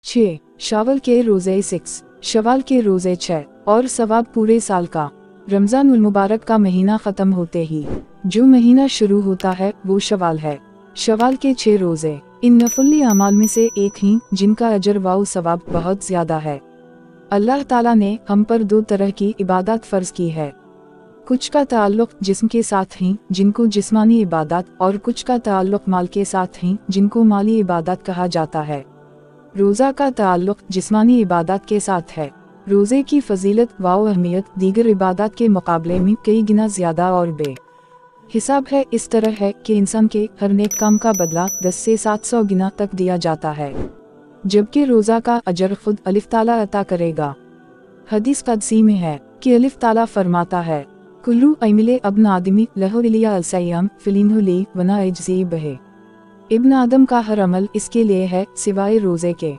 6. Shovel के रोज़े 6, शवाल के रोज़े 6 और सवाब पूरे साल का। रमज़ान उल मुबारक का महीना ख़त्म होते ही जो महीना शुरू होता है वो शवाल है। शवाल के 6 रोज़े इन नफली अमाल में से एक ही जिनका अजर व सवाब बहुत ज़्यादा है। अल्लाह ताला ने हम पर 2 तरह की इबादत फ़र्ज की है। कुछ का ताल्लुक़ जिस्म के साथ ही जिनको जिस्मानी इबादत, और कुछ का ताल्लुक़ माल के साथ ही जिनको माली इबादत कहा जाता है। रोज़ा का ताल्लुक़ जिस्मानी इबादत के साथ है। रोज़े की फजीलत व अहमियत दीगर इबादत के मुकाबले में कई गुना ज़्यादा और बे हिसाब है। इस तरह है कि इंसान के हर नेक काम का बदला 10 से 700 गुना तक दिया जाता है, जबकि रोज़ा का अजर खुद अल्लाह ताला अता करेगा। हदीस क़ुदसी में है कि अल्लाह ताला फरमाता है, कुल्लू अमिले अब्न आदमी लहु इलिया अलसयम फिलिन्हु ली वना अजज़ी बहे। इब्न आदम का हर अमल इसके लिए है सिवाय रोज़े के,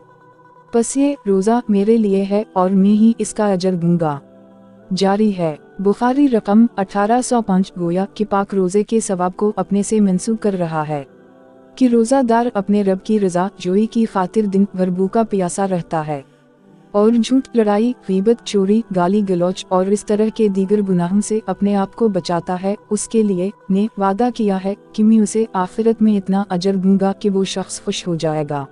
बस ये रोज़ा मेरे लिए है और मैं ही इसका अजर दूंगा। जारी है। बुखारी रकम 1805 गोया कि पाक रोज़े के सवाब को अपने से मंसूब कर रहा है कि रोज़ादार अपने रब की रज़ा जोई की खातिर दिन भर भूखा प्यासा रहता है और झूठ, लड़ाई, गीबत, चोरी, गाली गलौच और इस तरह के दीगर गुनाहों से अपने आप को बचाता है। उसके लिए ने वादा किया है कि मैं उसे आखिरत में इतना अजर दूंगा कि वो शख्स खुश हो जाएगा।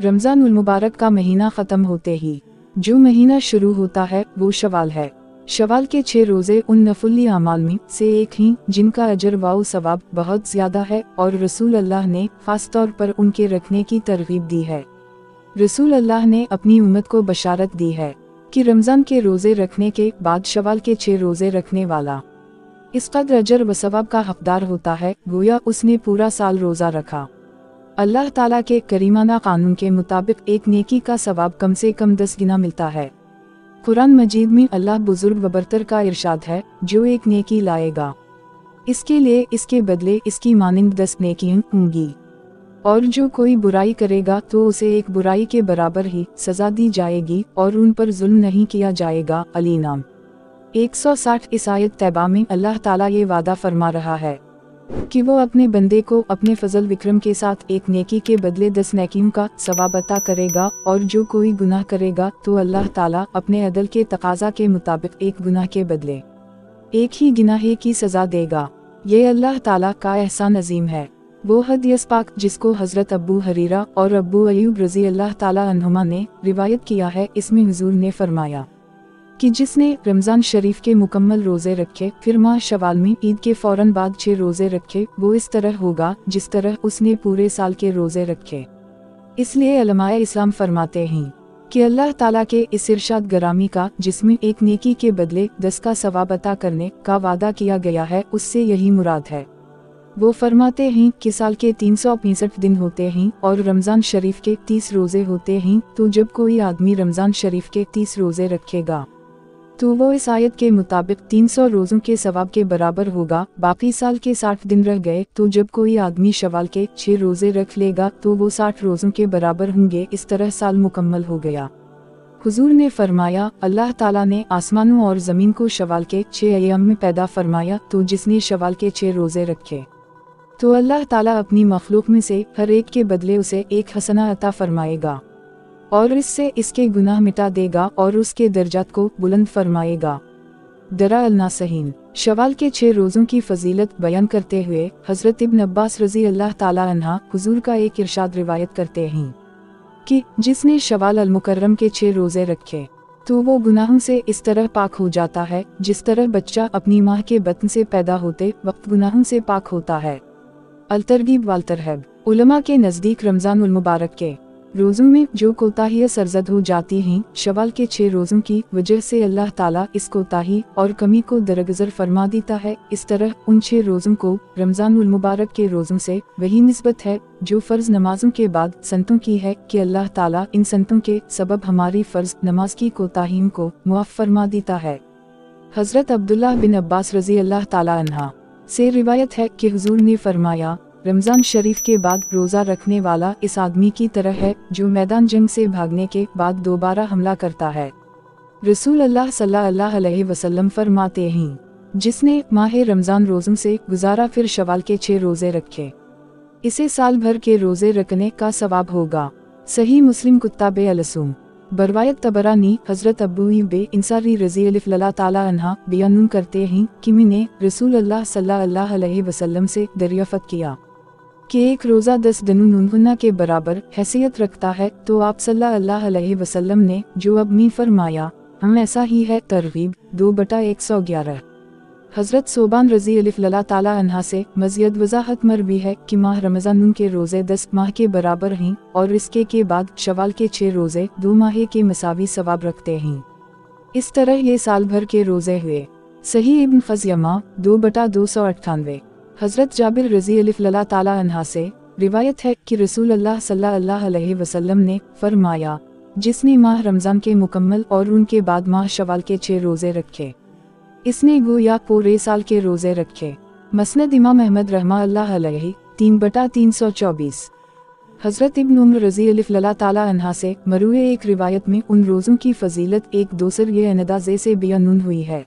रमज़ान उल मुबारक का महीना ख़त्म होते ही जो महीना शुरू होता है वो शवाल है। शवाल के 6 रोज़े उन नफली अमाल में से एक ही जिनका अजर व सवाब बहुत ज़्यादा है और रसूल अल्लाह ने ख़ास तौर पर उनके रखने की तरगीब दी है। रसूल अल्लाह ने अपनी उम्मत को बशारत दी है कि रमज़ान के रोज़े रखने के बाद शवाल के 6 रोज़े रखने वाला इस कदर अजर व सवाब का हकदार होता है गोया उसने पूरा साल रोज़ा रखा। अल्लाह ताला के करीमाना कानून के मुताबिक एक नेकी का सवाब कम से कम 10 गुना मिलता है। कुरान मजीद में अल्लाह बुजुर्ग व बरतर का इरशाद है, जो एक नेकी लाएगा इसके लिए इसके बदले इसकी मानिंद 10 नेकियां होंगी, और जो कोई बुराई करेगा तो उसे एक बुराई के बराबर ही सजा दी जाएगी और उन पर जुल्म नहीं किया जाएगा। अली नाम 160। इस आयत तैबा में अल्लाह ताला ये वादा फरमा रहा है कि वो अपने बंदे को अपने फजल विक्रम के साथ एक नेकी के बदले 10 नेकियों का सवाब अता करेगा, और जो कोई गुनाह करेगा तो अल्लाह ताला अपने अदल के तकाजा के मुताबिक एक गुनाह के बदले एक ही गुनाह की सजा देगा। ये अल्लाह ताला का एहसान अजीम है। वो हदीस पाक जिसको हज़रत अबू हरीरा और अबू अयूब रज़ी अल्लाह ताला अन्हुमा ने रिवायत किया है, इसमें हुजूर ने फरमाया कि जिसने रमज़ान शरीफ के मुकम्मल रोज़े रखे फिर माह शवाल में ईद के फ़ौरन बाद 6 रोज़े रखे, वो इस तरह होगा जिस तरह उसने पूरे साल के रोज़े रखे। इसलिए उलमाए इस्लाम फरमाते हैं कि अल्लाह ताला के इस इरशाद गरामी का जिसमें एक नेकी के बदले 10 का सवाब अता करने का वादा किया गया है, उससे यही मुराद है। वो फरमाते हैं कि साल के 365 दिन होते हैं और रमज़ान शरीफ के 30 रोज़े होते हैं, तो जब कोई आदमी रमज़ान शरीफ के 30 रोज़े रखेगा तो वो इस आयत के मुताबिक 300 रोज़ों के सवाब के बराबर होगा। बाकी साल के 60 दिन रह गए, तो जब कोई आदमी शवाल के 6 रोज़े रख लेगा तो वो 60 रोज़ों के बराबर होंगे। इस तरह साल मुकम्मल हो गया। हुजूर ने फरमाया, अल्लाह ताला ने आसमानों और ज़मीन को शवाल के 6 अय्याम में पैदा फरमाया, तो जिसने शवाल के 6 रोज़े रखे तो अल्लाह ताला अपनी मखलूक में से हर एक के बदले उसे एक हसना अता फरमाएगा और इससे इसके गुनाह मिटा देगा और उसके दर्जात को बुलंद फरमाएगा। दरा अल-नासहीन शवाल के 6 रोज़ों की फजीलत बयान करते हुए हज़रत इब्न अब्बास रज़ी अल्लाह ताला अन्हा हुजूर का एक इरशाद रिवायत करते हैं कि जिसने शवाल अल-मुकर्रम के 6 रोज़े रखे तो वो गुनाहों से इस तरह पाक हो जाता है जिस तरह बच्चा अपनी माँ के बतन से पैदा होते वक्त गुनाहों से पाक होता है। अल-तरगीब वल तरहीब उलमा के नज़दीक रमज़ान उल मुबारक के रोज़ों में जो कोताहियाँ सरजद हो जाती हैं, शवाल के 6 रोज़ों की वजह से अल्लाह ताला इस कोताही और कमी को दरगुज़र फरमा देता है। इस तरह उन 6 रोज़ों को रमज़ान उल मुबारक के रोज़ों से वही निस्बत है जो फ़र्ज़ नमाजों के बाद संतों की है कि अल्लाह ताला इन संतों के सबब हमारी फ़र्ज़ नमाज की कोताहियों को मुआफ़ फरमा देता है। हज़रत अब्दुल्लाह बिन अब्बास रज़ी अल्लाह ताला अन्हा से रिवायत है कि हुजूर ने फरमाया, रमज़ान शरीफ के बाद रोज़ा रखने वाला इस आदमी की तरह है जो मैदान जंग से भागने के बाद दोबारा हमला करता है। रसूल अल्लाह सल्लल्लाहु अलैहि वसल्लम फरमाते हैं, जिसने माह रमज़ान रोज़ों से गुजारा फिर शवाल के 6 रोज़े रखे, इसे साल भर के रोज़े रखने का सवाब होगा। सही मुस्लिम कुत्ताबे अलसूम। बरवायत तबरानी हज़रत अबू बे इंसारी रज़ी अल्लाह ताला अन्हा बयान करते हैं कि मैंने रसूल अल्लाह सल्लल्लाहु अलैहि वसल्लम से दरियाफ़त किया कि एक रोज़ा 10 दिनों के बराबर हैसियत रखता है, तो आप सल्लल्लाहु अलैहि वसल्लम ने जो अब में फरमाया हम ऐसा ही है। तरगीब 2/111। हज़रत सोबान रज़ी अल्लाह ताला अन्हा से मज़ीद वज़ाहत मरवी है कि माह रमज़ान के रोज़े 10 माह के बराबर हैं और इसके के बाद शवाल के 6 रोज़े 2 माह के मसावी सवाब रखते हैं। इस तरह ये साल भर के रोज़े हुए। सही इब्न खज़यमा 2/298। हज़रत जाबिर रज़ी अल्लाह ताला अन्हा से रिवायत है कि रसूल अल्लाह सल्लल्लाहु अलैहि वसल्लम ने फरमाया, जिसने माह रमज़ान के मुकम्मल और उनके बाद माह शवाल के 6 रोज़े रखे, इसने गोया पूरे साल के रोज़े रखे। मसनद इमाम अहमद रहमतुल्लाह अलैहि 3/324। हज़रत इब्न उम्र रज़ी अल्लाह ताला अन्हा से मरूए एक रिवायत में उन रोज़ों की फजीलत एक दूसर ये अंदाज़े से बयान हुई है।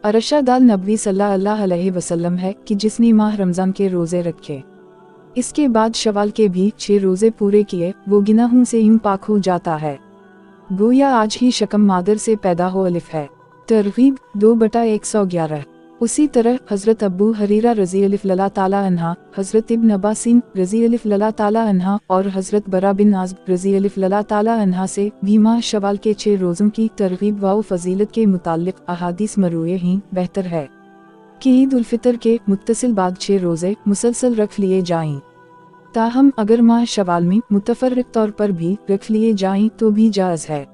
अरशद अल नबवी सल्लल्लाहु अलैहि वसल्लम है कि जिसने माह रमज़ान के रोज़े रखे, इसके बाद शवाल के भी 6 रोज़े पूरे किए, वो गुनाहों से यूं पाक हो जाता है गोया आज ही शकम मादर से पैदा हो अलिफ है। तरगीब 2/111। उसी तरह हज़रत अबू हरीरा रज़ी अल्लाह ताला अन्हा, हज़रत इब्न अब्बासिन रज़ी अल्लाह ताला अन्हा और हज़रत बरा बिन आज़ब रज़ी अल्लाह ताला अन्हा से भी माह शवाल के 6 रोज़ों की तरगीब व फजीलत के मुताल्लिक़ अहादीस मरूए हैं। बेहतर है कि ईद उल फितर के मुत्तसिल बाद 6 रोज़े मुसलसल रख लिए जाएं। ताहम अगर माह शवाल में मुतफर्रिक तौर पर भी रख लिए जाएं तो भी जायज़ है।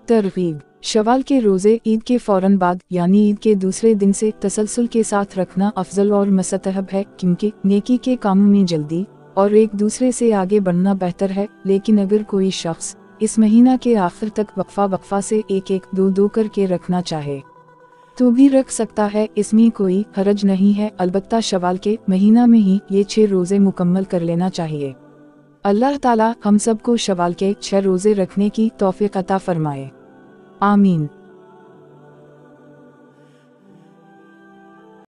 तरगीब शवाल के रोज़े ईद के फ़ौरन बाद यानी ईद के दूसरे दिन से तसलसल के साथ रखना अफजल और मुस्तहब है, क्योंकि नेकी के कामों में जल्दी और एक दूसरे से आगे बढ़ना बेहतर है। लेकिन अगर कोई शख्स इस महीना के आखिर तक वक्फा से एक दो करके रखना चाहे तो भी रख सकता है, इसमें कोई हरज नहीं है। अलबत्ता शवाल के महीना में ही ये 6 रोज़े मुकम्मल कर लेना चाहिए। अल्लाह ताला हम सबको शवाल के 6 रोज़े रखने की तौफीक अता फरमाए। आमीन।